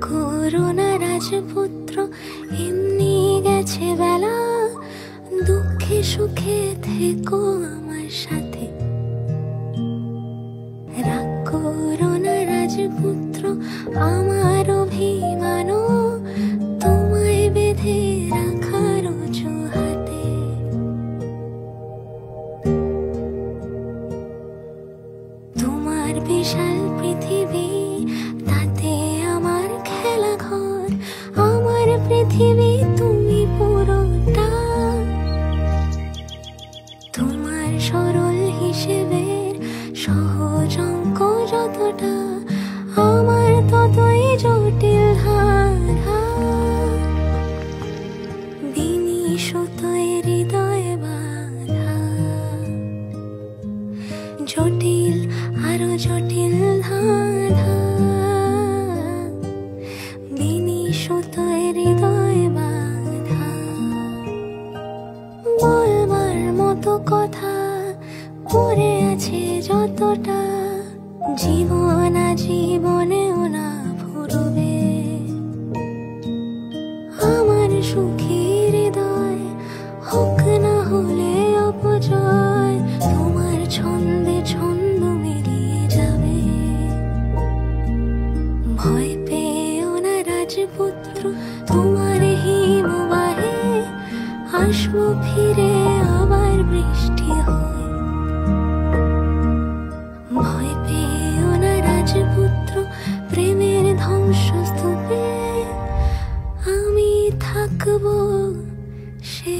Corona রাজপুত্র এমনি গেছে বেলা, দুঃখে সুখে থেকো আমার সাথে। রাগ করোনা রাজপুত্র আমার অভিমান, তোমায় বেঁধে রাখার অজুহাতে। তোমার বিশাল পৃথিবী, তাতে আমার খেলা ঘর, আমার পৃথিবী তুমি পুরোটা। তোমার সরল হিসেবের সহজ অঙ্ক যতটা, আমার ততই জটিল ধারা। বিনি সুতোয় হৃদয় বাঁধা, জটিল আরো জটিল ধাঁধা। বিনি সুতোয় হৃদয় বাঁধা, বলবার মতো কথা পড়ে আছে যতটা, জীবন জীবনেও না ফুরবে। আমার সুখী হৃদয় হোক না হলে অপজয়, তোমার ছন্দে ছন্দ মিলিয়ে যাবে। ভয় পেও না রাজপুত্র, তোমার হিমবাহে আসবো ফিরে আবার বৃষ্টি হয়ে। ভয় পেও না রাজপুত্র, প্রেমের ধ্বংসস্তূপে আমি থাকবো সে